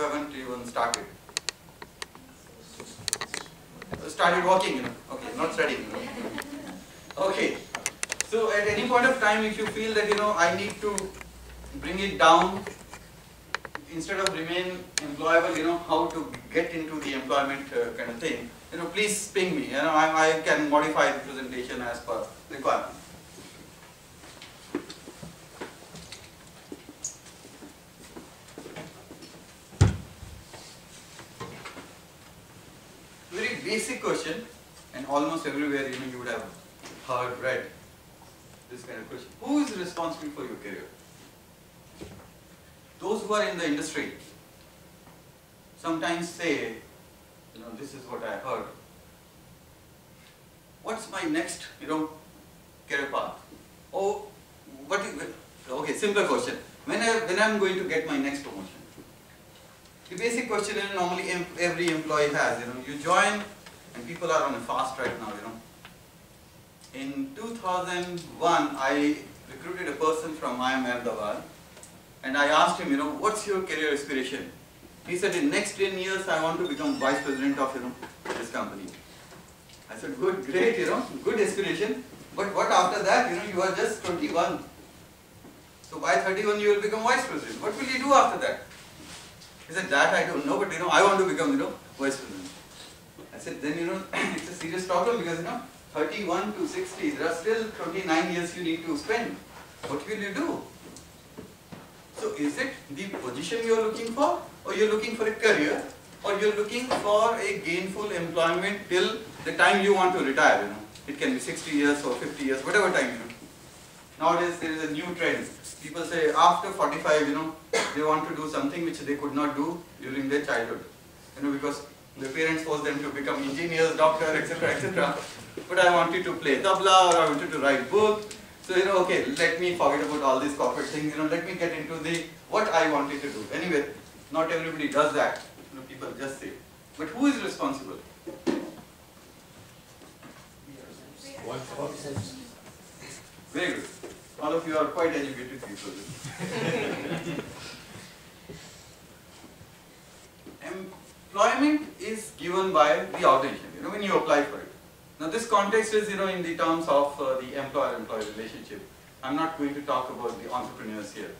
haven't even started? Started walking, okay, not studying, Okay, so at any point of time, if you feel that, I need to bring it down, instead of remain employable, how to get into the employment kind of thing, please ping me, I can modify the presentation as per requirement. Very basic question, and almost everywhere you would have heard, read this kind of question. Who is responsible for your career? Those who are in the industry sometimes say, this is what I heard. What's my next, career path? Oh, okay, simple question. When I'm going to get my next promotion? The basic question normally every employee has, you join and people are on a fast right now, In 2001, I recruited a person from IIM Ahmedabad and I asked him, what's your career aspiration? He said, in next 10 years, I want to become vice president of, this company. I said, good, great, good aspiration. But what after that, you are just 21. So by 31, you will become vice president. What will you do after that? He said, that I don't know, but I want to become, vice president. I said, then, it's a serious problem because, 31 to 60, there are still 29 years you need to spend. What will you do? So is it the position you are looking for, or you are looking for a career, or you are looking for a gainful employment till the time you want to retire, It can be 60 years or 50 years, whatever time, Nowadays there is a new trend. People say after 45, they want to do something which they could not do during their childhood. Because their parents forced them to become engineers, doctor, etc., etc. But I wanted to play tabla, or I wanted to write book. So, okay, let me forget about all these corporate things, let me get into what I wanted to do. Anyway, not everybody does that. People just say. But who is responsible? Very good. All of you are quite educated people. Employment is given by the organization, when you apply for it. Now this context is, in the terms of the employer-employee relationship. I'm not going to talk about the entrepreneurs here.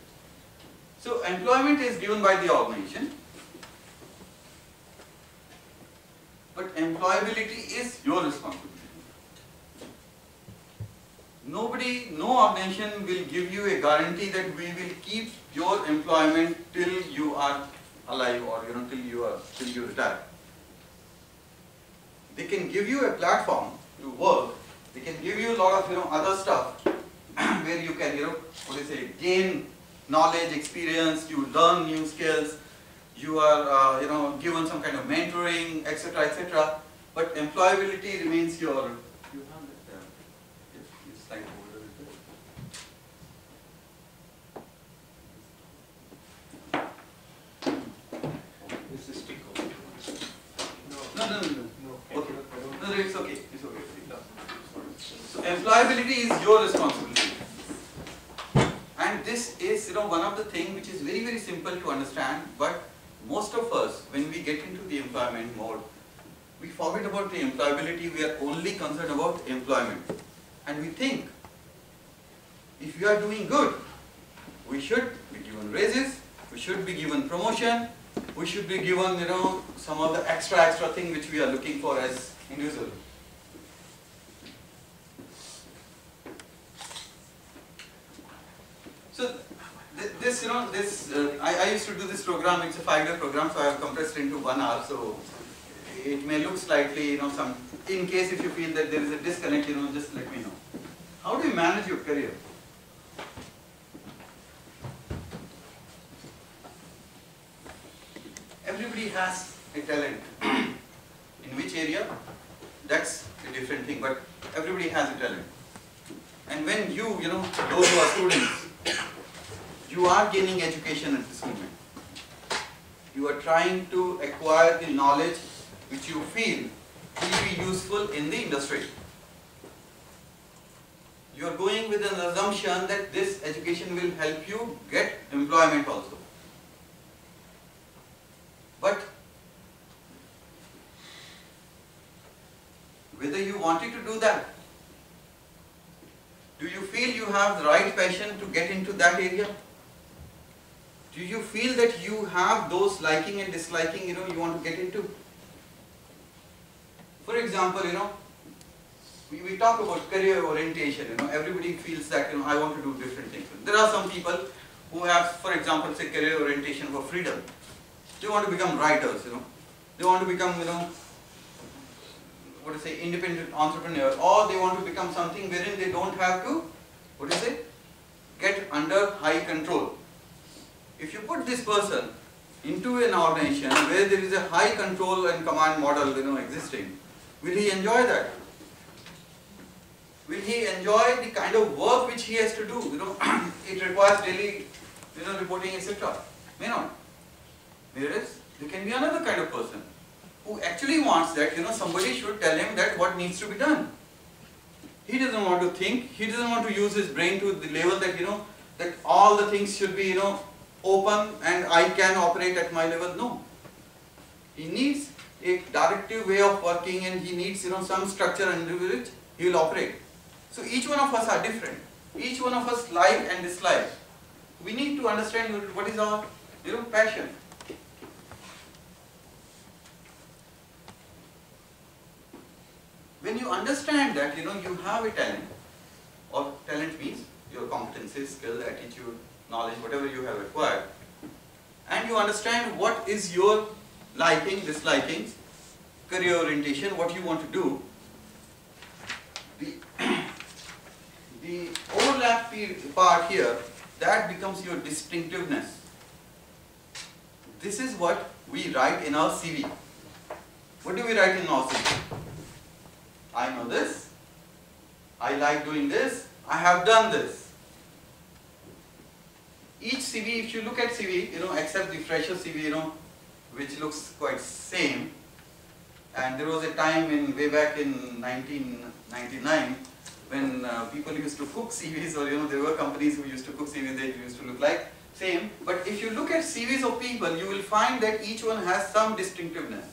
So employment is given by the organization, but employability is your responsibility. No organization will give you a guarantee that we will keep your employment till you are alive or till you retire. They can give you a platform to work. They can give you a lot of other stuff where you can gain knowledge, experience. You learn new skills. You are given some kind of mentoring, etc., etc. But employability remains your. No, it's okay. It's okay. So employability is your responsibility, and this is one of the things which is very, very simple to understand. But most of us, when we get into the employment mode, we forget about the employability. We are only concerned about employment, and we think if you are doing good, we should be given raises, we should be given promotion, we should be given some of the extra thing which we are looking for as individual. So this I used to do this program. It's a 5-day program, so I have compressed into 1 hour. So it may look slightly some. In case if you feel that there is a disconnect, just let me know. How do you manage your career? Everybody has a talent. In which area? That's a different thing, but everybody has a talent. And when those who are students, you are gaining education at this moment. You are trying to acquire the knowledge which you feel will be useful in the industry. You are going with an assumption that this education will help you get employment also. But whether you wanted to do that, do you feel you have the right passion to get into that area? Do you feel that you have those liking and disliking, you want to get into? For example, we talk about career orientation, everybody feels that, I want to do different things. There are some people who have, for example, say career orientation for freedom. They want to become writers, They want to become, independent entrepreneur, or they want to become something wherein they don't have to, get under high control. If you put this person into an organization where there is a high control and command model, existing, will he enjoy that? Will he enjoy the kind of work which he has to do? It requires daily, reporting, etc. May not. Whereas there can be another kind of person who actually wants that, somebody should tell him that what needs to be done. He doesn't want to think. He doesn't want to use his brain to the level that, that all the things should be, open and I can operate at my level. No. He needs a directive way of working, and he needs, some structure under which he will operate. So each one of us are different. Each one of us like and dislike. We need to understand what is our, passion. When you understand that, you have a talent, or talent means your competency, skill, attitude, knowledge, whatever you have acquired, and you understand what is your liking, dislikings, career orientation, what you want to do, the overlap part here, that becomes your distinctiveness. This is what we write in our CV. What do we write in our CV? I know this, I like doing this, I have done this. Each CV, if you look at CV, except the fresher CV, which looks quite same, and there was a time way back in 1999 when people used to cook CVs, or there were companies who used to cook CVs, they used to look like same. But if you look at CVs of people, you will find that each one has some distinctiveness.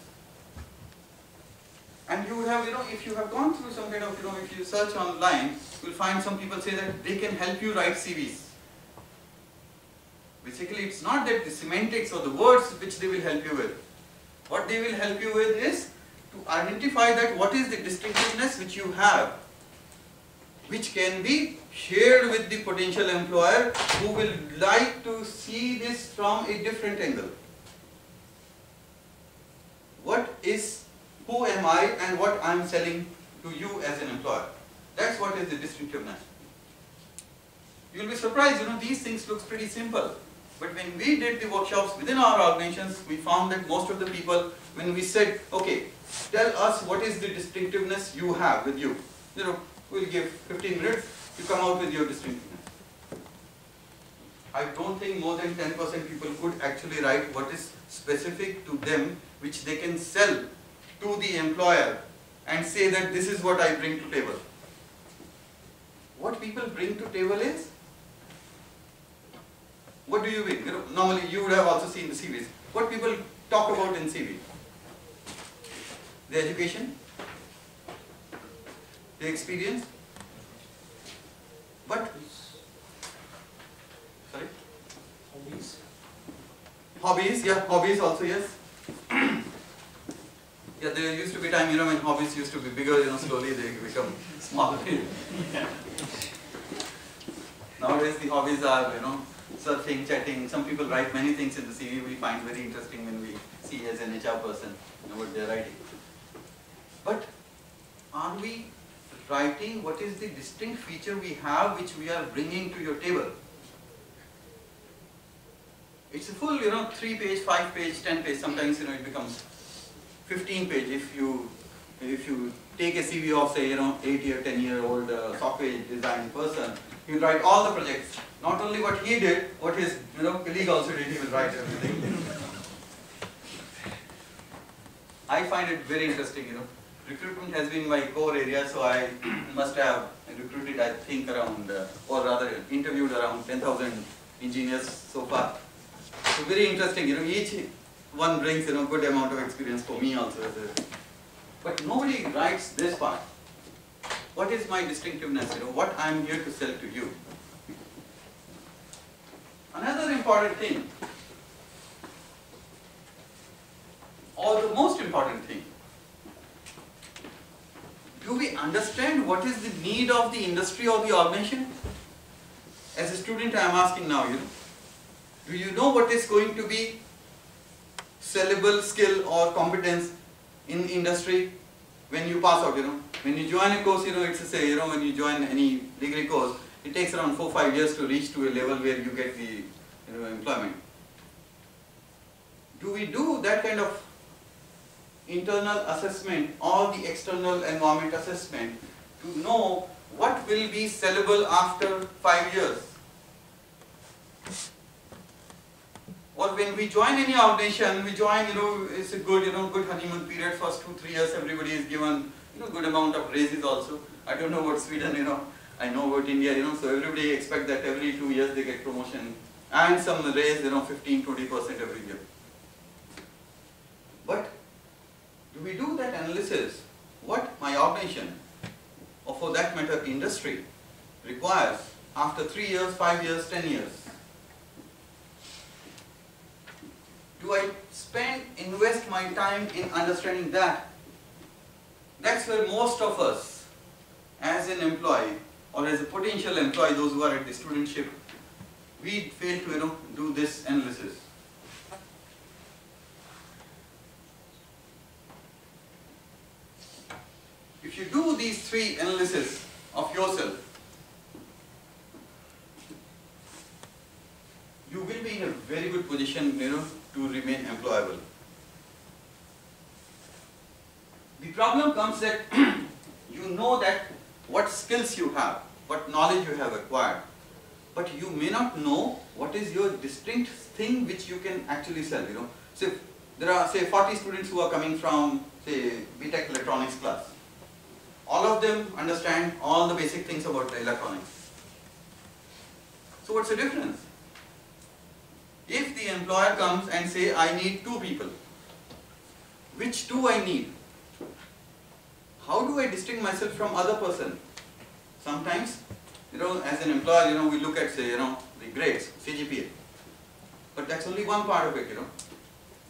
And you have, if you have gone through some kind of, if you search online, you will find some people say that they can help you write CVs. Basically, it's not that the semantics or the words which they will help you with. What they will help you with is to identify that what is the distinctiveness which you have, which can be shared with the potential employer who will like to see this from a different angle. Who am I and what I am selling to you as an employer? That's what is the distinctiveness. You will be surprised, these things look pretty simple. But when we did the workshops within our organizations, we found that most of the people, when we said, okay, tell us what is the distinctiveness you have with you. We'll give 15 minutes, you come out with your distinctiveness. I don't think more than 10% people could actually write what is specific to them, which they can sell to the employer and say that this is what I bring to table. What people bring to table is, what do you bring? Normally you would have also seen the CVs. What people talk about in CV? The education, the experience, but sorry? Hobbies, yeah, hobbies also, yes. Yeah, there used to be time, when hobbies used to be bigger, slowly they become smaller. Nowadays the hobbies are, surfing, chatting. Some people write many things in the CV we find very interesting when we see as an HR person, what they're writing. But are we writing what is the distinct feature we have which we are bringing to your table? It's a full, 3-page, 5-page, 10-page, sometimes, it becomes 15-page if you take a CV of, say, 8-year, 10-year-old software design person. He will write all the projects. Not only what he did, what his colleague also did, he will write everything. I find it very interesting, Recruitment has been my core area, so I must have recruited, I think, around, or rather interviewed around 10,000 engineers so far. So very interesting, one brings good amount of experience for me also. But nobody writes this part. What is my distinctiveness? What I am here to sell to you. Another important thing, or the most important thing, do we understand what is the need of the industry or the organization? As a student, I am asking now, do you know what is going to be sellable skill or competence in industry when you pass out? When you join a course, it's a say, when you join any degree course, it takes around 4-5 years to reach to a level where you get the employment. Do we do that kind of internal assessment or the external environment assessment to know what will be sellable after 5 years? Or when we join any organization, we join, it's a good, good honeymoon period. First 2-3 years, everybody is given, good amount of raises also. I don't know about Sweden, I know about India, so everybody expects that every 2 years they get promotion and some raise, 15-20% every year. But do we do that analysis? What my organization, or for that matter industry, requires after 3 years, 5 years, 10 years? Do I invest my time in understanding that? That's where most of us, as an employee or as a potential employee, those who are at the studentship, we fail to do this analysis. If you do these 3 analysis of yourself, you will be in a very good position, to remain employable. The problem comes that you know that what skills you have, what knowledge you have acquired, but you may not know what is your distinct thing which you can actually sell. So there are, say, 40 students who are coming from, say, BTech electronics class. All of them understand all the basic things about the electronics. So what's the difference? If the employer comes and say, I need 2 people, which 2 I need? How do I distinguish myself from other person? Sometimes, as an employer, we look at, say, the grades, CGPA. But that's only one part of it,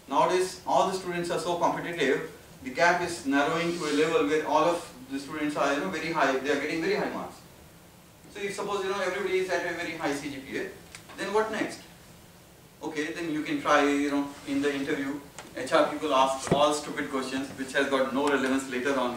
Nowadays, all the students are so competitive, the gap is narrowing to a level where all of the students are, very high, they are getting very high marks. So if suppose, everybody is at a very high CGPA, then what next? Okay, then you can try, in the interview, HR people ask all stupid questions which has got no relevance later on,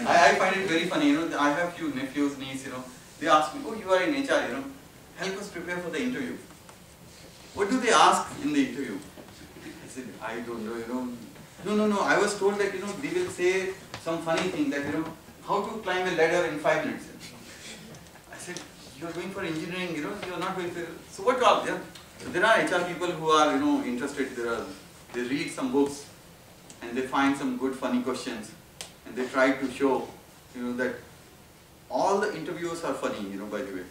I find it very funny, I have few nephews, nieces, they ask me, oh, you are in HR, help us prepare for the interview. What do they ask in the interview? I said, I don't know, no, I was told that, they will say some funny thing that, how to climb a ladder in 5 minutes. I said, you are going for engineering, you are not going for, so what all, there are HR people who are, interested, they read some books and they find some good funny questions and they try to show, that all the interviewers are funny, by the way.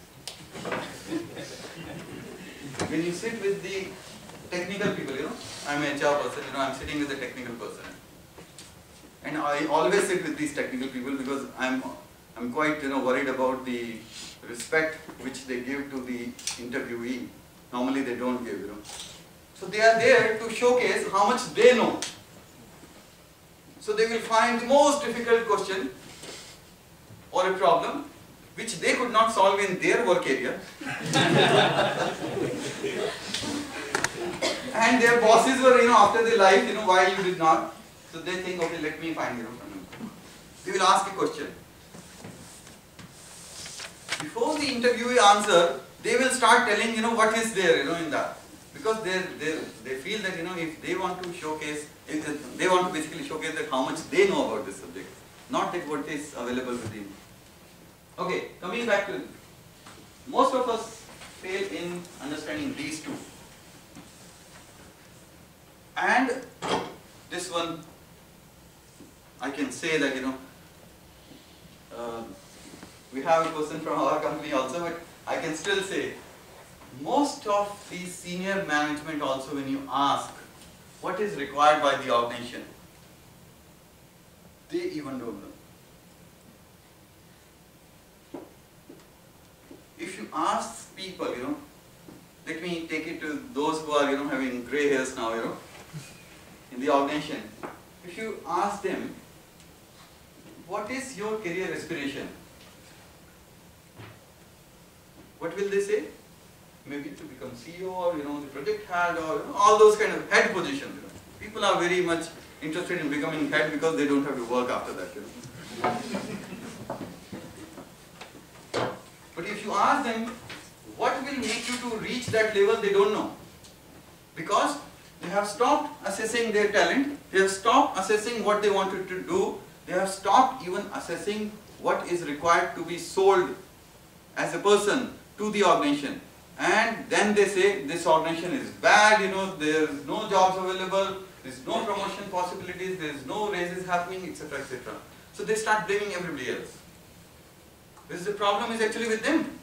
When you sit with the technical people, I'm an HR person, I'm sitting with a technical person. And I always sit with these technical people because I'm quite worried about the respect which they give to the interviewee. Normally they don't give, So they are there to showcase how much they know. So they will find the most difficult question or a problem which they could not solve in their work area. And their bosses were, after they liked, why you did not. So they think, okay, let me find, from you. They will ask a question. Before the interviewee answer, they will start telling, what is there, in that. Because they feel that, if they want to showcase, they want to basically showcase that how much they know about this subject, not that what is available within. Okay, coming back to, most of us fail in understanding these 2. And this one, I can say that, We have a person from our company also, but I can still say, most of the senior management also, when you ask what is required by the organization, they even don't know. If you ask people, let me take it to those who are, having gray hairs now, in the organization. If you ask them, what is your career aspiration? What will they say? Maybe to become CEO or, the project head or, all those kind of head positions. People are very much interested in becoming head because they don't have to work after that, But if you ask them, what will make you to reach that level, they don't know. Because they have stopped assessing their talent, they have stopped assessing what they wanted to do, they have stopped even assessing what is required to be sold as a person to the organization. And then they say this organization is bad, there is no jobs available, there is no promotion possibilities, there is no raises happening, etc., etc. So they start blaming everybody else. The problem is actually with them.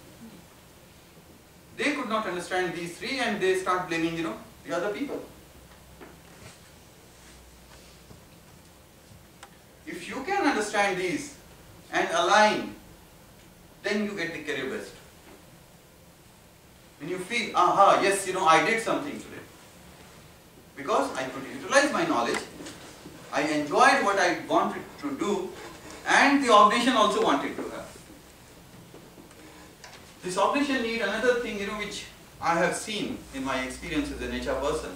They could not understand these three and they start blaming, the other people. If you can understand these and align, then you get the career best. When you feel, aha, yes, I did something today. Because I could utilize my knowledge, I enjoyed what I wanted to do, and the organization also wanted to have. This organization need another thing, which I have seen in my experience as an HR person.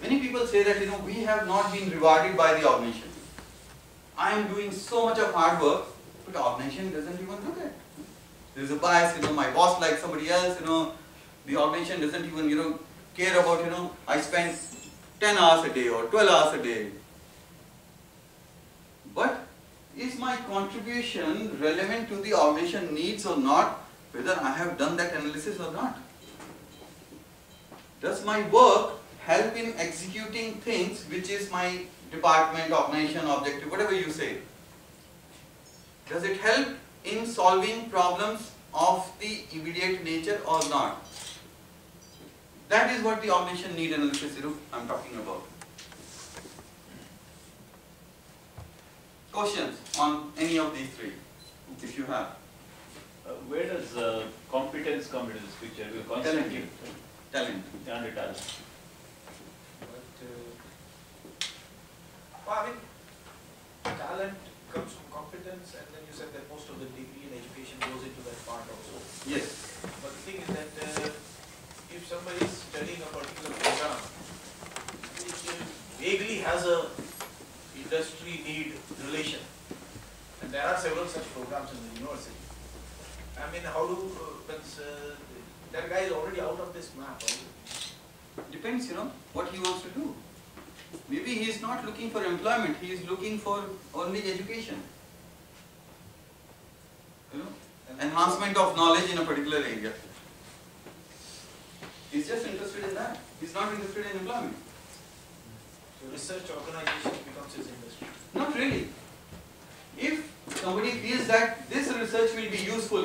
Many people say that, we have not been rewarded by the organization. I am doing so much of hard work, but the organization doesn't even look at it. There is a bias, my boss likes somebody else, the organization doesn't even, care about, I spend 10 hours a day or 12 hours a day. But is my contribution relevant to the organization needs or not, whether I have done that analysis or not? Does my work help in executing things which is my department, organization, objective, whatever you say? Does it help in solving problems of the immediate nature or not? That is what the organization need analysis, I am talking about. Questions on any of these three, if you have? Where does competence come into this picture? We constantly Talent. Under talent. But, talent comes from competence, and then you said that most of the degree in education goes into that part also. Yes. But the thing is that if somebody is studying a particular program, which vaguely has a industry need relation, and there are several such programs in the university. I mean, how do, that guy is already out of this map. Depends, what he wants to do. Maybe he is not looking for employment, he is looking for only education. Enhancement of knowledge in a particular area. He's just interested in that. He's not interested in employment. So research organization becomes his industry. Not really. If somebody feels that this research will be useful,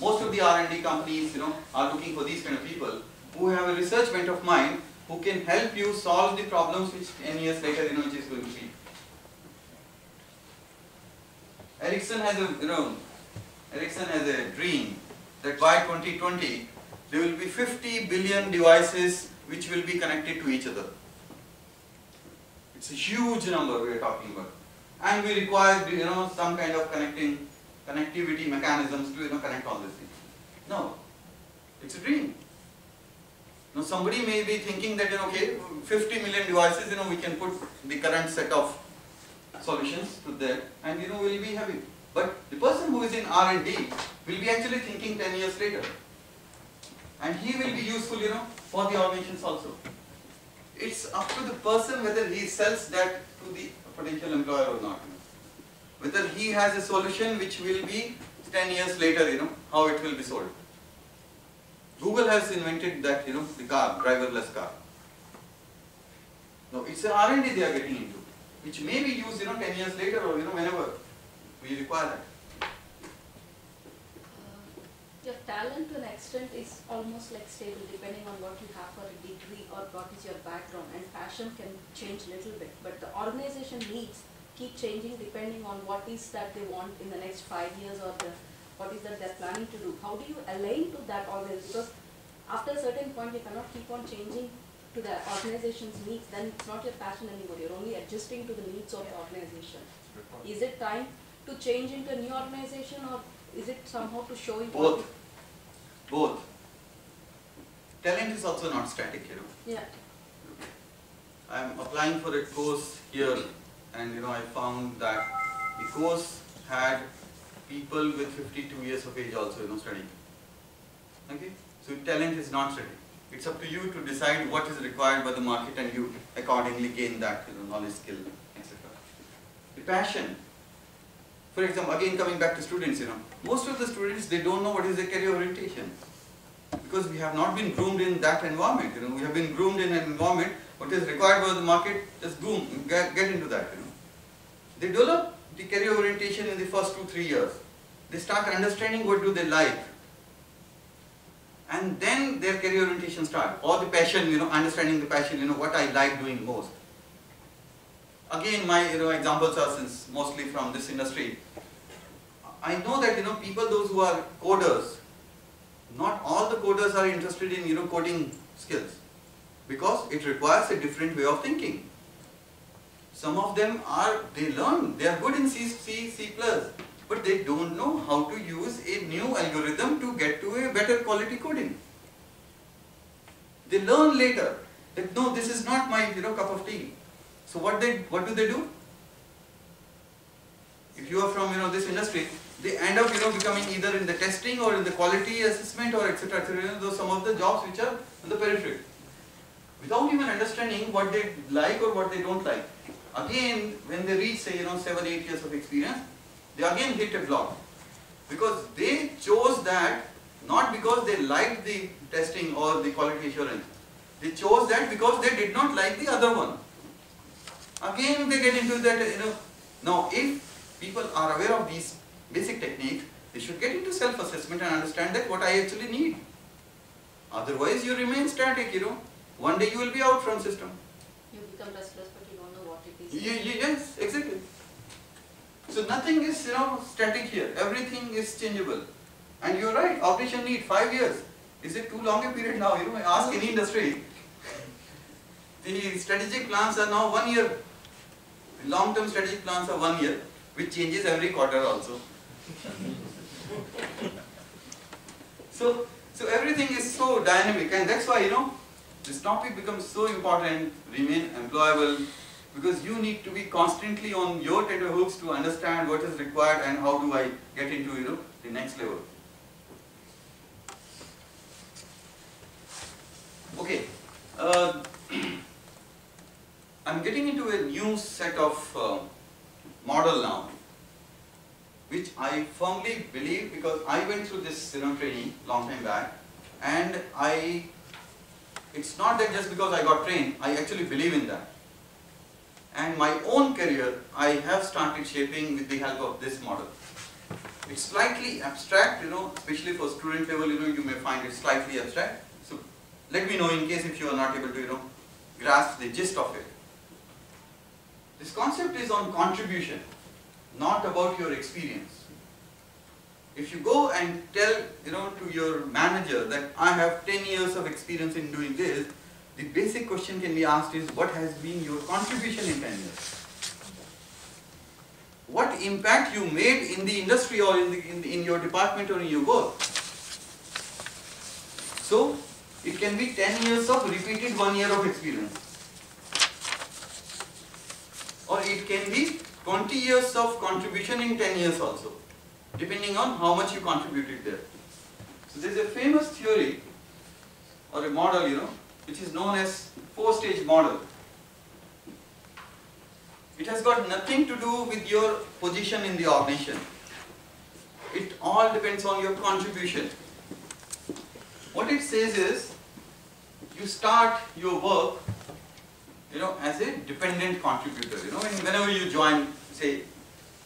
most of the R&D companies, are looking for these kind of people who have a research bent of mind, who can help you solve the problems which 10 years later, which is going to be. Ericsson has a dream that by 2020 there will be 50 billion devices which will be connected to each other. It's a huge number we are talking about. And we require, some kind of connectivity mechanisms to, connect all these things. No, it's a dream. Now somebody may be thinking that, okay, 50 million devices, we can put the current set of solutions to that, and we'll be having. But the person who is in R&D will be actually thinking 10 years later, and he will be useful, for the organizations also. It's up to the person whether he sells that to the potential employer or not. Whether he has a solution which will be 10 years later, how it will be sold. Google has invented that, the car, driverless car. No, it's an R&D they are getting into, which may be used, 10 years later or, whenever we require that. talent to an extent is almost like stable depending on what you have for a degree or what is your background, and passion can change a little bit, but the organization needs keep changing depending on what is that they want in the next 5 years or what is that they're planning to do. How do you align to that always? Because after a certain point you cannot keep on changing to the organization's needs, then it's not your passion anymore, you're only adjusting to the needs of the organization. Is it time to change into a new organization, or is it somehow to show you? Both. Both. Talent is also not static, you know. Yeah. I'm applying for a course here, and you know, I found that the course had people with 52 years of age also, you know, studying. Okay? So talent is not static. It's up to you to decide what is required by the market, and you accordingly gain that, you know, knowledge, skill, etc. The passion. For example, again coming back to students, you know, most of the students, they don't know what is their career orientation, because we have not been groomed in that environment. You know, we have been groomed in an environment. What is required by the market, just boom, get into that. You know, they develop the career orientation in the first 2-3 years. They start understanding what do they like, and then their career orientation start, or the passion. You know, understanding the passion. You know, what I like doing most. Again, my examples are since mostly from this industry. I know that people, those who are coders, not all the coders are interested in coding skills, because it requires a different way of thinking. Some of them they learn, they are good in C++, but they don't know how to use a new algorithm to get to a better quality coding. They learn later that no, this is not my cup of tea. So what do they do? If you are from this industry, they end up becoming either in the testing or in the quality assessment or etc. Those some of the jobs which are on the periphery, without even understanding what they like or what they don't like. Again, when they reach say 7-8 years of experience, they again hit a block, because they chose that not because they liked the testing or the quality assurance. They chose that because they did not like the other one. Again they get into that, now if people are aware of these basic techniques, they should get into self-assessment and understand that what I actually need. Otherwise you remain static, one day you will be out from system. You become restless but you don't know what it is. Yes, exactly. So nothing is static here, everything is changeable. And you're right, operation need 5 years. Is it too long a period now? Ask any industry. The strategic plans are now 1 year. The long-term strategic plans are 1 year, which changes every quarter also. So everything is so dynamic, and that's why this topic becomes so important. Remain employable, because you need to be constantly on your tenterhooks to understand what is required and how do I get into the next level. Okay. I'm getting into a new set of model now, which I firmly believe, because I went through this training long time back, and it's not that just because I got trained, I actually believe in that. And my own career I have started shaping with the help of this model. It's slightly abstract, especially for student level, you may find it slightly abstract. So let me know in case if you are not able to grasp the gist of it. This concept is on contribution, not about your experience. If you go and tell to your manager that I have 10 years of experience in doing this, the basic question can be asked is, what has been your contribution in 10 years? What impact you made in the industry or in your department or in your work? So it can be 10 years of repeated 1 year of experience, or it can be 20 years of contribution in 10 years also, depending on how much you contributed there. So there is a famous theory or a model, which is known as 4-stage model. It has got nothing to do with your position in the organization. It all depends on your contribution. What it says is, you start your work as a dependent contributor. Whenever you join, say,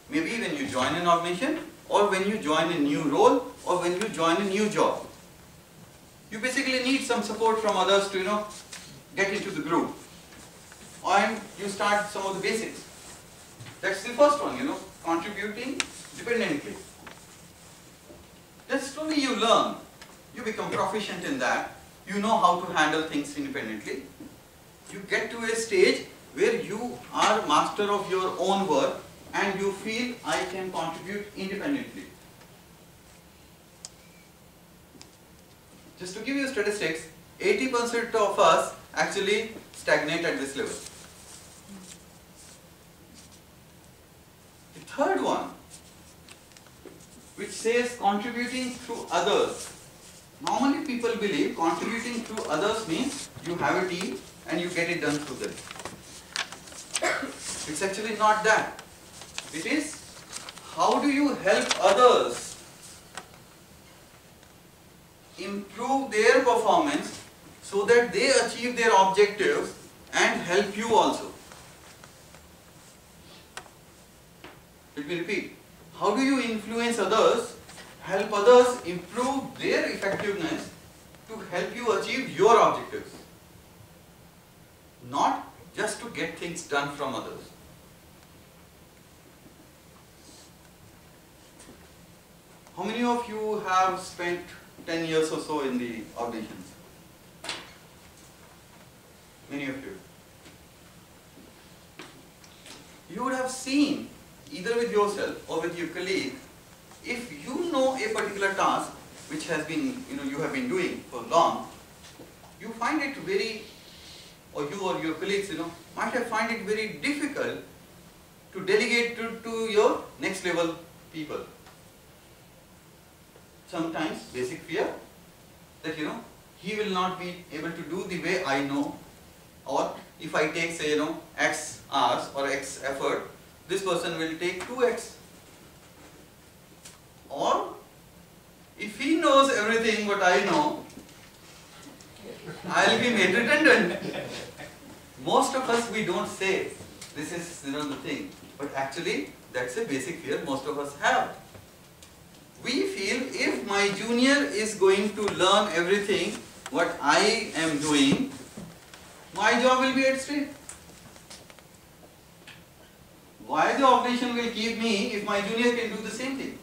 maybe when you join an organization, or when you join a new role, or when you join a new job. You basically need some support from others to, get into the groove. And you start some of the basics. That's the first one, contributing dependently. Then slowly you learn. You become proficient in that. You know how to handle things independently. You get to a stage where you are master of your own work and you feel I can contribute independently. Just to give you statistics, 80% of us actually stagnate at this level. The third one, which says contributing through others. Normally people believe contributing through others means you have a team and you get it done through them. It's actually not that. It is how do you help others improve their performance so that they achieve their objectives and help you also. Let me repeat. How do you influence others, help others improve their effectiveness to help you achieve your objectives? Not just to get things done from others. How many of you have spent 10 years or so in the organizations? Many of you. You would have seen, either with yourself or with your colleague, if you know a particular task which has been, you have been doing for long, you find it very, or you or your colleagues, might have find it very difficult to delegate to your next level people. Sometimes basic fear that he will not be able to do the way I know, or if I take say X hours or X effort, this person will take 2X. Or if he knows everything what I know, I will be made redundant. Most of us, we don't say this is the thing, but actually that's a basic fear most of us have. We feel if my junior is going to learn everything what I am doing, my job will be at stake. Why the organization will keep me if my junior can do the same thing?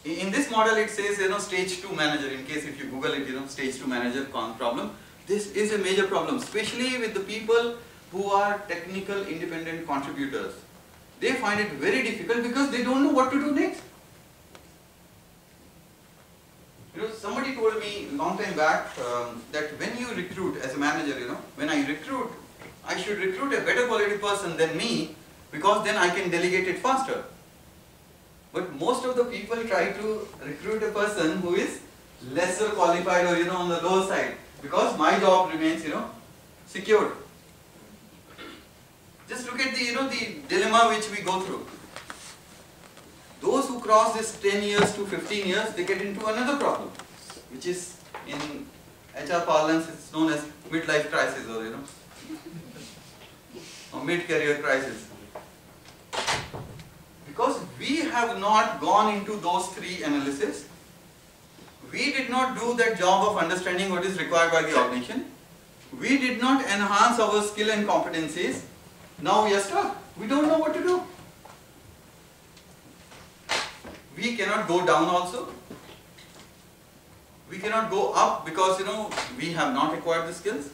In this model it says stage 2 manager. In case if you Google it, stage 2 manager problem. This is a major problem, especially with the people who are technical independent contributors. They find it very difficult because they don't know what to do next. Somebody told me a long time back that when you recruit as a manager, when I recruit, I should recruit a better quality person than me because then I can delegate it faster. But most of the people try to recruit a person who is lesser qualified or on the lower side because my job remains secured. Just look at the dilemma which we go through. Those who cross this 10 years to 15 years, they get into another problem, which is in HR parlance, it's known as midlife crisis or mid-career crisis. Because we have not gone into those three analyses, we did not do that job of understanding what is required by the organization, we did not enhance our skill and competencies. Now we are stuck. We don't know what to do. We cannot go down also. We cannot go up because we have not acquired the skills.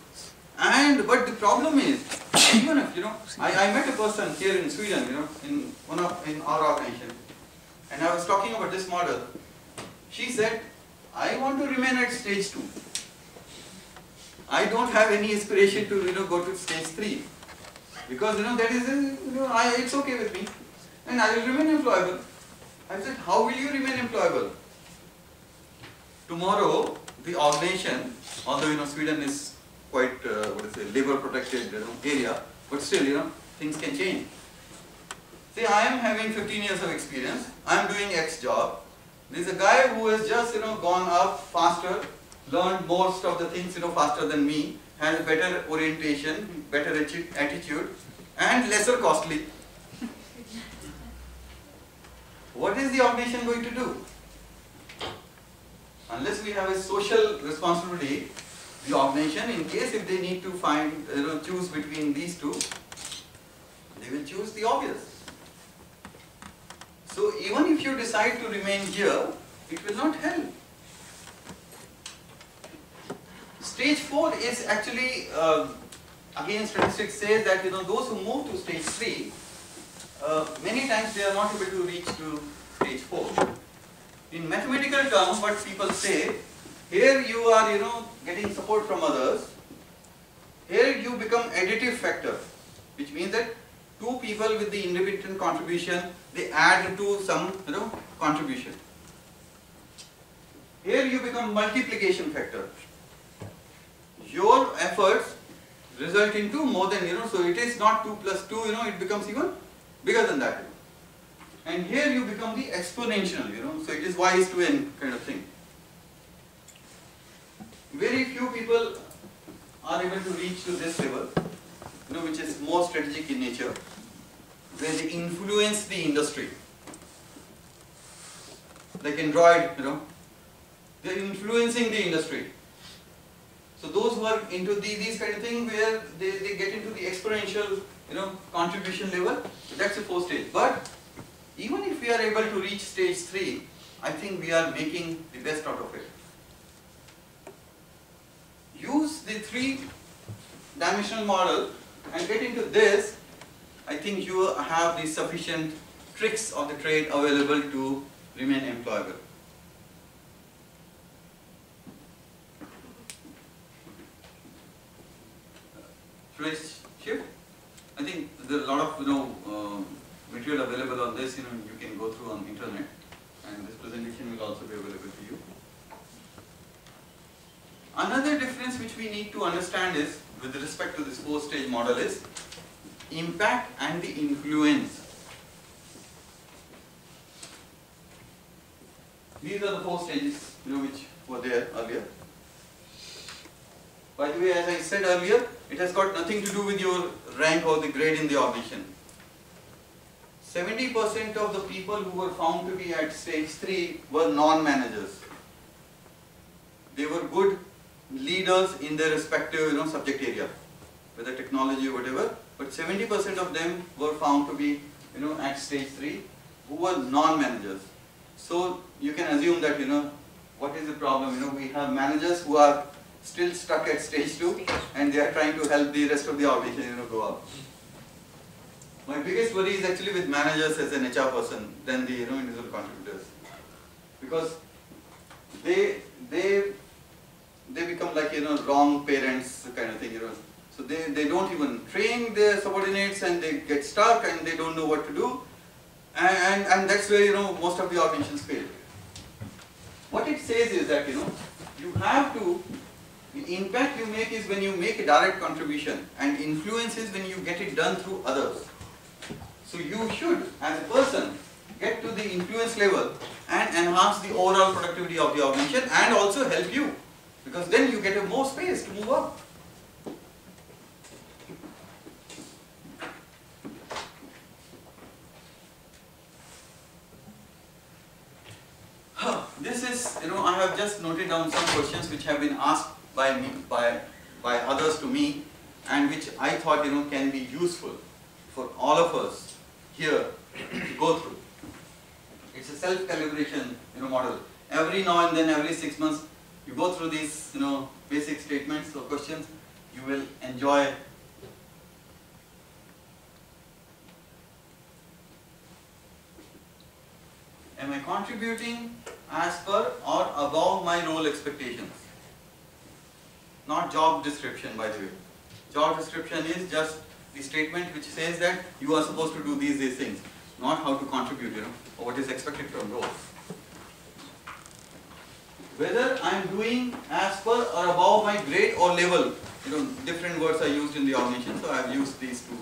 But the problem is, even if I met a person here in Sweden, in our organization, and I was talking about this model. She said, I want to remain at stage 2. I don't have any aspiration to go to stage 3. Because that is it's okay with me and I will remain employable. I said, how will you remain employable? Tomorrow the organization, although Sweden is quite labor protected area, but still things can change. Say I am having 15 years of experience, I am doing X job. There is a guy who has just gone up faster, learned most of the things faster than me, has better orientation, better attitude and lesser costly. what is the organization going to do? Unless we have a social responsibility, the organization, in case if they need to find, choose between these two, they will choose the obvious. So even if you decide to remain here, it will not help. Stage 4 is actually, again statistics say that those who move to stage 3, many times they are not able to reach to stage 4. In mathematical terms, what people say, here you are getting support from others, here you become additive factor, which means that two people with the independent contribution, they add to some contribution. Here you become multiplication factor. Your efforts result into more than, so it is not 2 plus 2, it becomes even bigger than that. And here you become the exponential, so it is y is to n kind of thing. Very few people are able to reach to this level, which is more strategic in nature, where they influence the industry. Like Android, they are influencing the industry. So those who are into these kind of thing, where they get into the exponential, contribution level, that's the 4th stage. But even if we are able to reach stage 3, I think we are making the best out of it. Use the 3-dimensional model and get into this, I think you have the sufficient tricks of the trade available to remain employable. Should I shift? I think there are a lot of material available on this. You can go through on internet, and this presentation will also be available to you. Another difference which we need to understand is, with respect to this 4-stage model, is impact and the influence. These are the 4 stages, which were there earlier. By the way, as I said earlier, it has got nothing to do with your rank or the grade in the organization. 70% of the people who were found to be at stage 3 were non-managers. They were good leaders in their respective subject area, whether technology or whatever, but 70% of them were found to be at stage 3 who were non-managers. So you can assume that what is the problem? We have managers who are still stuck at stage 2 and they are trying to help the rest of the organization go up. My biggest worry is actually with managers as an HR person than the individual contributors, because they become like wrong parents kind of thing. So they don't even train their subordinates and they get stuck and they don't know what to do, and that's where most of the organizations fail. What it says is that you have to, the impact you make is when you make a direct contribution, and influence is when you get it done through others. So you should, as a person, get to the influence level and enhance the overall productivity of the organization, and also help you, because then you get a more space to move up. This is, I have just noted down some questions which have been asked by me, by others to me, and which I thought can be useful for all of us here to go through. It's a self-calibration model. Every now and then, every 6 months, you go through these basic statements or questions. You will enjoy. Am I contributing as per or above my role expectations? Not job description, by the way. Job description is just the statement which says that you are supposed to do these things, not how to contribute, or what is expected from role. Whether I am doing as per or above my grade or level, different words are used in the organization, so I have used these two.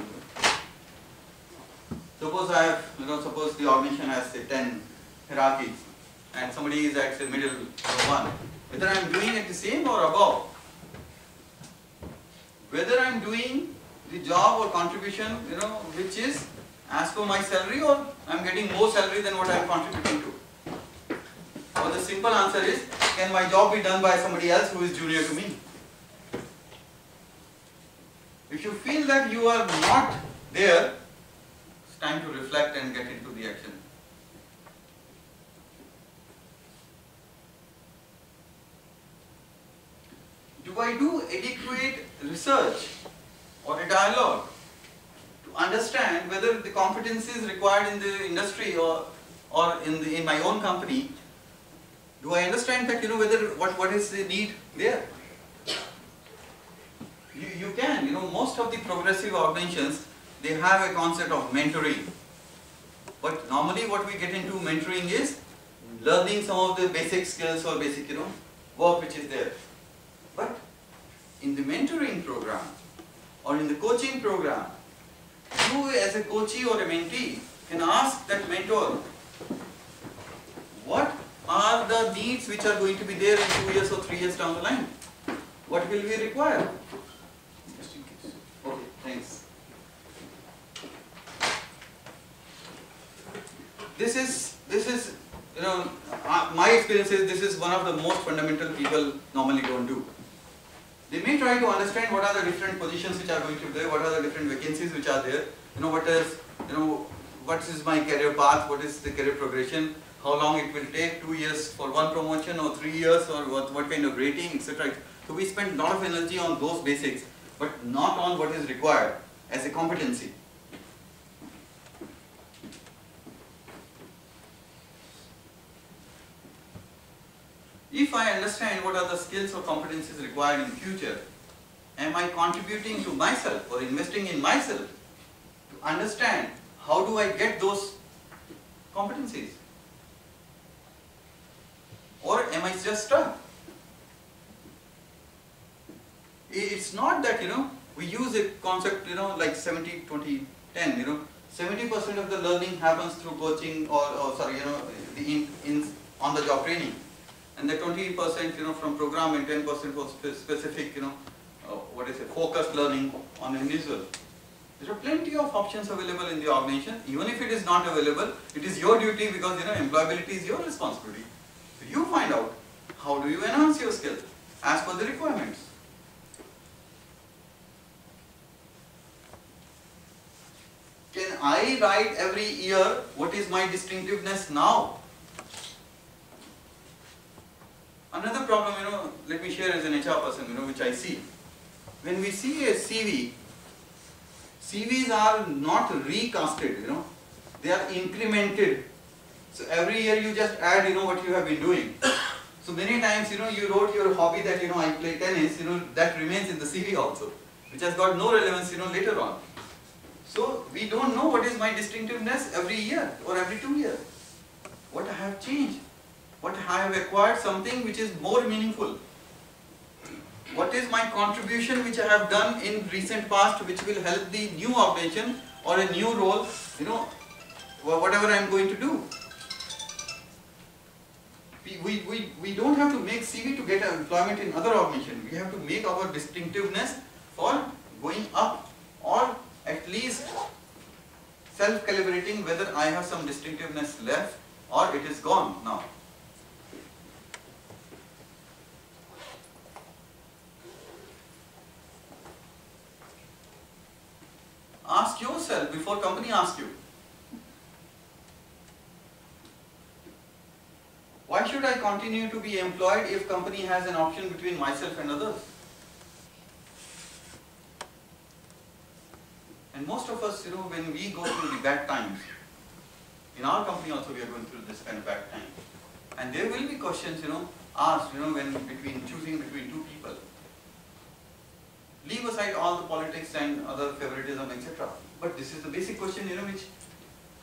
Suppose I have, suppose the organization has say 10 hierarchies, and somebody is at the middle one. Whether I am doing it the same or above. Whether I am doing the job or contribution, which is as per my salary, or I'm getting more salary than what I'm contributing to? Or the simple answer is, can my job be done by somebody else who is junior to me? If you feel that you are not there, it's time to reflect and get into the action. Do I do adequate research or a dialogue to understand whether the competencies required in the industry or in my own company, do I understand that, whether what is the need there? You can, most of the progressive organizations, they have a concept of mentoring. But normally what we get into mentoring is learning some of the basic skills or basic, work which is there. But in the mentoring program or in the coaching program, you as a coachee or a mentee can ask that mentor, what are the needs which are going to be there in 2 years or 3 years down the line? What will we require? Just in case. Okay, thanks. This is, my experience is this is one of the most fundamental people normally don't do. They may try to understand what are the different positions which are going to be there, what are the different vacancies which are there, what is my career path, what is the career progression, how long it will take, 2 years for one promotion or 3 years, or what kind of rating, etc. So we spend a lot of energy on those basics, but not on what is required as a competency. If I understand what are the skills or competencies required in future, am I contributing to myself or investing in myself to understand how do I get those competencies? Or am I just stuck? It's not that, we use a concept, like 70, 20, 10, 70% of the learning happens through coaching or on the job training. And the 20%, from program and 10% for specific, focused learning on an individual. There are plenty of options available in the organization. Even if it is not available, it is your duty because, employability is your responsibility. So you find out how do you enhance your skills as per the requirements. Can I write every year what is my distinctiveness now? Another problem, let me share as an HR person, which I see. When we see a CV, CVs are not recasted, they are incremented. So every year you just add, what you have been doing. So many times, you wrote your hobby that, I play tennis, that remains in the CV also, which has got no relevance, later on. So we don't know what is my distinctiveness every year or every 2 years. What I have changed. What I have acquired something which is more meaningful. What is my contribution which I have done in recent past which will help the new organization or a new role, whatever I am going to do. We don't have to make CV to get employment in other organizations. We have to make our distinctiveness for going up, or at least self-calibrating whether I have some distinctiveness left or it is gone now. Ask yourself before company asks you. Why should I continue to be employed if company has an option between myself and others? And most of us, when we go through the bad times, in our company also we are going through this kind of bad time. And there will be questions, asked, when choosing between two people. Leave aside all the politics and other favoritism, etc. But this is the basic question, which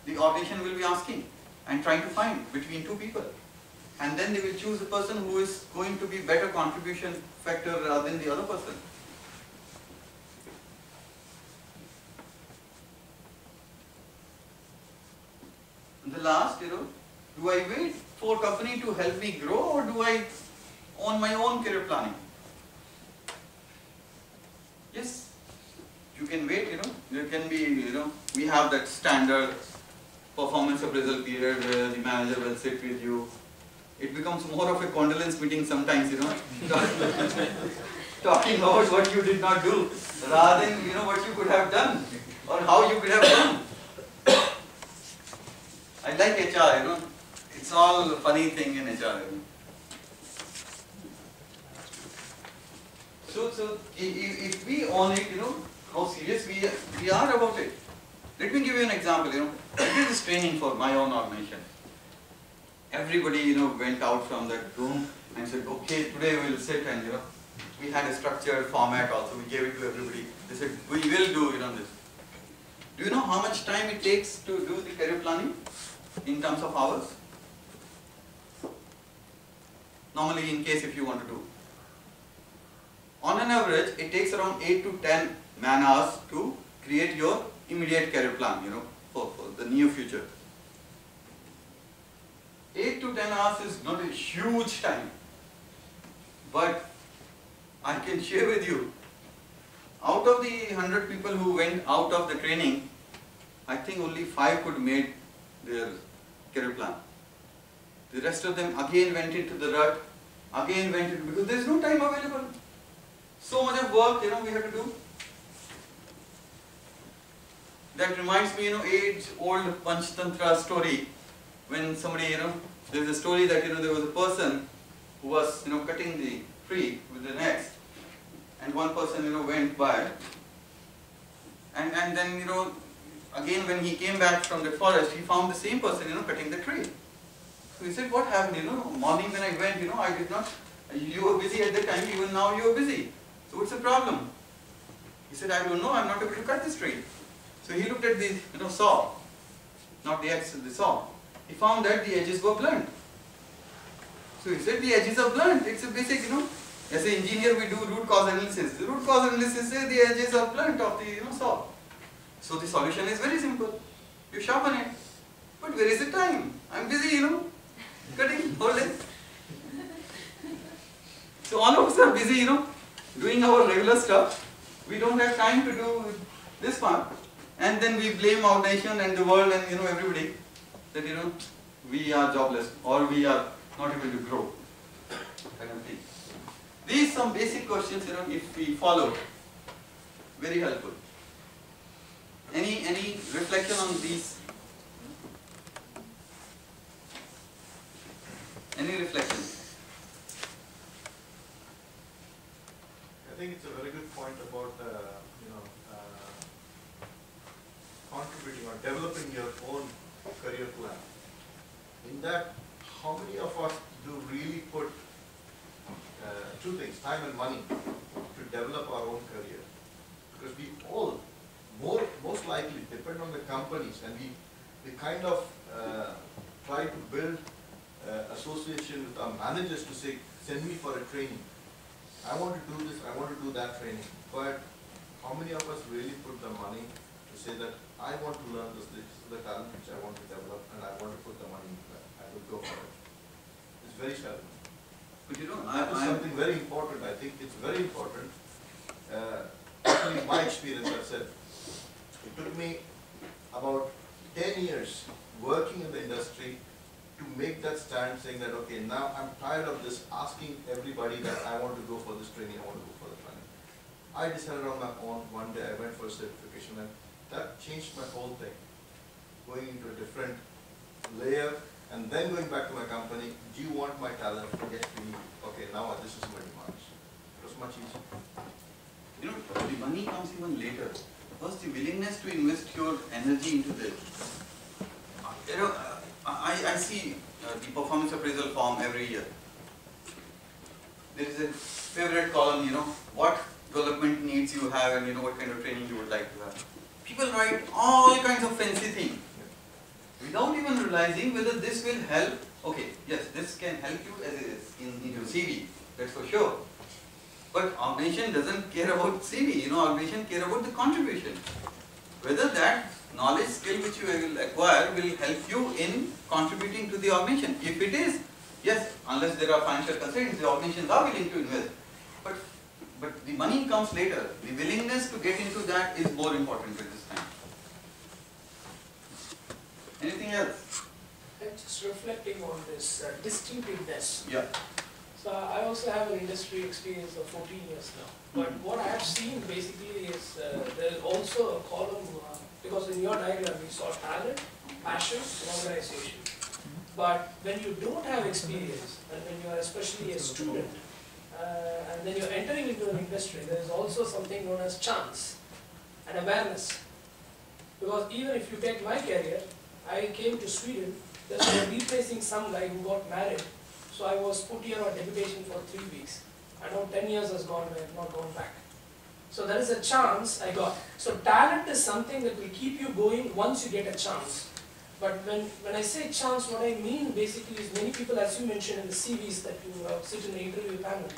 the organization will be asking and trying to find between two people. And then they will choose the person who is going to be better contribution factor rather than the other person. And the last, do I wait for company to help me grow, or do I own my own career planning? Yes, You can wait, you know, there can be, you know, we have that standard performance appraisal period where the manager will sit with you. It becomes more of a condolence meeting sometimes, you know, talking about what you did not do rather than, you know, what you could have done or how you could have done. I like HR, you know, it's all a funny thing in HR. You know. So if we own it, you know, how serious we are about it. Let me give you an example, you know. I did this training for my own organization. Everybody, you know, went out from that room and said, okay, today we will sit and, you know, we had a structured format also, we gave it to everybody. They said, we will do, you know, this. Do you know how much time it takes to do the career planning in terms of hours? Normally, in case if you want to do. On an average, it takes around 8 to 10 man hours to create your immediate career plan, you know, for the near future. 8 to 10 hours is not a huge time, but I can share with you, out of the 100 people who went out of the training, I think only 5 could make their career plan. The rest of them again went into the rut, again went into, because there is no time available. So much of work, you know, we have to do. That reminds me, you know, age-old Panchtantra story. When somebody, you know, there's a story that, you know, there was a person who was, you know, cutting the tree with an axe, and one person, you know, went by, and then, you know, again when he came back from the forest, he found the same person, you know, cutting the tree. So he said, what happened, you know, morning when I went, you know, I did not, you were busy at the time, even now you are busy. So what's the problem? He said, I don't know, I'm not able to cut this tree. So he looked at the, you know, saw, not the axe, the saw. He found that the edges were blunt. So he said the edges are blunt. It's a basic, you know, as an engineer we do root cause analysis. The root cause analysis says the edges are blunt of the, you know, saw. So the solution is very simple. You sharpen it. But where is the time? I'm busy, you know, cutting whole day. So all of us are busy, you know, doing our regular stuff. We don't have time to do this part. And then we blame our nation and the world and, you know, everybody that, you know, we are jobless or we are not able to grow. Kind of thing. These some basic questions, you know, if we follow, very helpful. Any reflection on these? Any reflection? I think it's a very good point about contributing or developing your own career plan. In that, how many of us do really put two things, time and money, to develop our own career? Because we all, most likely, depend on the companies, and we kind of try to build association with our managers to say, send me for a training. I want to do this, I want to do that training. But how many of us really put the money to say that I want to learn this is the talent which I want to develop and I want to put the money into that. I will go for it. It's very seldom. But you know, That is something very important. I think it's very important. Actually, in my experience, I've said, it took me about 10 years working in the industry to make that stand, saying that, okay, now I'm tired of this, asking everybody that I want to go for this training, I want to go for the training. I decided on my own. One day I went for a certification, and that changed my whole thing. Going into a different layer, and then going back to my company, do you want my talent? Yes, we need. Okay, now this is my demands. It was much easier. You know, the money comes even later. First, the willingness to invest your energy into this. You know, I see the performance appraisal form every year. There is a favorite column, you know, what development needs you have and, you know, what kind of training you would like to have. People write all kinds of fancy things without even realizing whether this will help. Okay, yes, this can help you as it is in your CV, that's for sure. But organization doesn't care about CV, you know, organization care about the contribution. Whether that knowledge, skill which you will acquire will help you in contributing to the organization. If it is, yes, unless there are financial constraints, the organizations are willing to invest. But but the money comes later. The willingness to get into that is more important at this time. Anything else? I'm just reflecting on this distinctiveness. Yeah. So I also have an industry experience of 14 years now. But what I have seen basically is there is also a column, because in your diagram we saw talent, passion, and organization. But when you don't have experience, and when you are especially a student, and then you're entering into an industry, there is also something known as chance and awareness. Because even if you take my career, I came to Sweden just for replacing some guy who got married. So I was put here on deputation for 3 weeks. I know 10 years has gone, I have not gone back. So there is a chance I got. So talent is something that will keep you going once you get a chance. But when I say chance, what I mean basically is many people, as you mentioned in the CVs that you sit in the interview panel,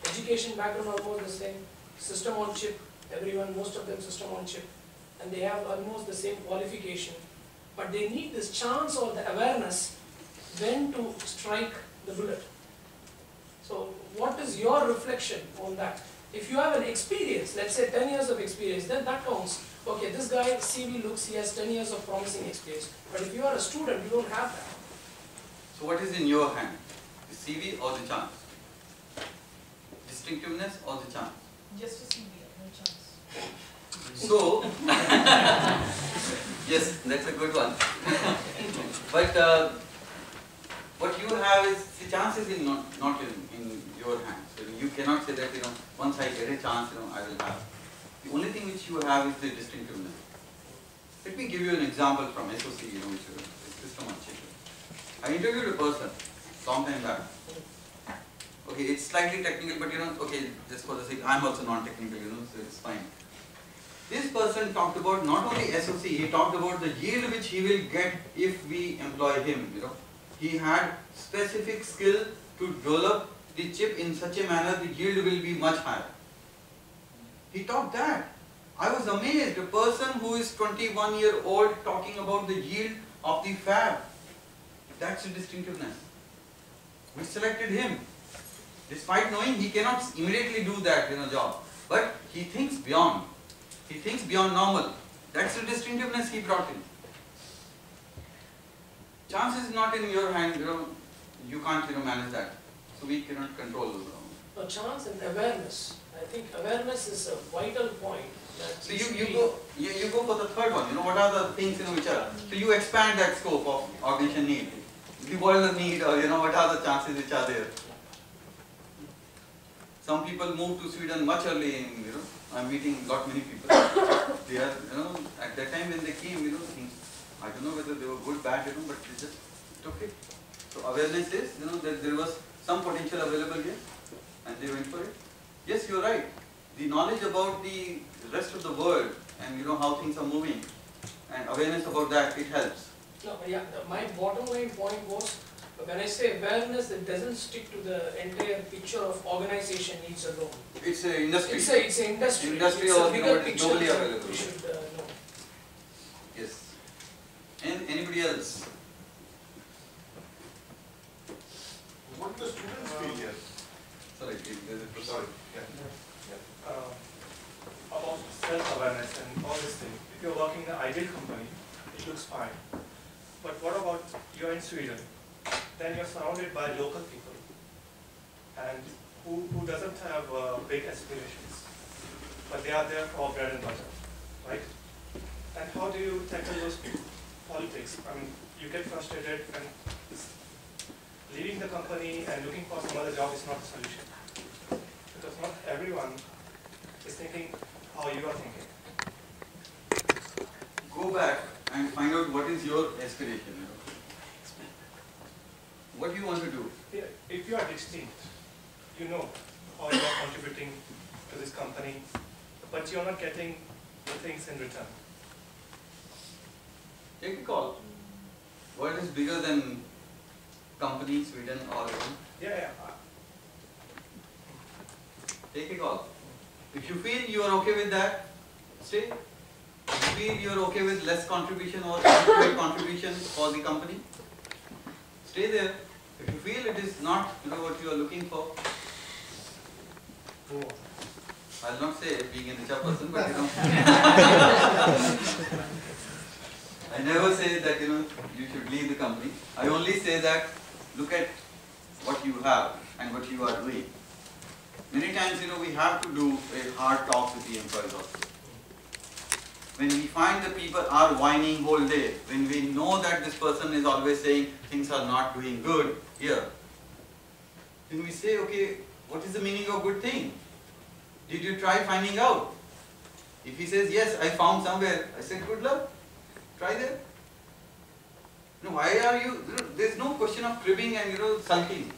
education background almost the same, system on chip, everyone, most of them system on chip, and they have almost the same qualification. But they need this chance or the awareness when to strike the bullet. So what is your reflection on that? If you have an experience, let's say 10 years of experience, then that counts. Okay, this guy, CV looks, he has 10 years of promising experience. But if you are a student, you don't have that. So what is in your hand? The CV or the chance? Distinctiveness or the chance? Just a CV, no chance. So, yes, that's a good one. But what you have is, the chance is not in your hands. So you cannot say that, once I get a chance, I will have. The only thing which you have is the distinctiveness. Let me give you an example from SOC, which is system on chip. I interviewed a person long time back. Okay, it's slightly technical, but okay, just for the sake, I'm also non-technical, so it's fine. This person talked about not only SOC, he talked about the yield which he will get if we employ him, He had specific skill to develop the chip in such a manner the yield will be much higher. He taught that. I was amazed, a person who is 21-year-old talking about the yield of the fab. That's the distinctiveness. We selected him. Despite knowing he cannot immediately do that job. But he thinks beyond. He thinks beyond normal. That's the distinctiveness he brought in. Chance is not in your hand, you can't manage that. So we cannot control. No, chance and awareness. I think awareness is a vital point. So you go for the third one. What are the things which are? So you expand that scope of organization need. The world need, or what are the chances which are there? Some people move to Sweden much early. I'm meeting many people. They are, at that time when they came, things, I don't know whether they were good, bad, but they just took it. So awareness is, that there was some potential available here, and they went for it. Yes, you're right. The knowledge about the rest of the world and how things are moving, and awareness about that, it helps. No, yeah. My bottom line point was, when I say awareness, it doesn't stick to the entire picture of organization needs alone. It's an industry. It's an industry. Industry it's or a bigger picture globally that available. we should know. Yes. And anybody else? What do the students feel here? Sorry, there's a question. Sorry. Yeah. About self-awareness and all this thing. If you're working in an ideal company, it looks fine. But what about you're in Sweden? Then you're surrounded by local people, and who doesn't have big aspirations, but they are there for bread and butter, right? And how do you tackle those politics? I mean, you get frustrated, and leaving the company and looking for some other job is not a solution, because not everyone is thinking how you are thinking. Go back and find out what is your aspiration. What do you want to do? Yeah, if you are distinct, you know how you are contributing to this company, but you are not getting the things in return. Take a call. World is bigger than company, Sweden, or Yeah. take a call. If you feel you are okay with that, stay. If you feel you are okay with less contribution or equal contribution for the company, stay there. If you feel it is not what you are looking for, Move on. I'll not say being an HR person, but you know, I never say that you should leave the company. I only say that look at what you have and what you are doing. Many times we have to do a hard talk with the employees also. When we find the people are whining whole day, when we know that this person is always saying things are not doing good here, then we say, okay, what is the meaning of good thing? Did you try finding out? If he says, yes, I found somewhere, I said, good luck, try there. Why are you, there's no question of cribbing and sulking.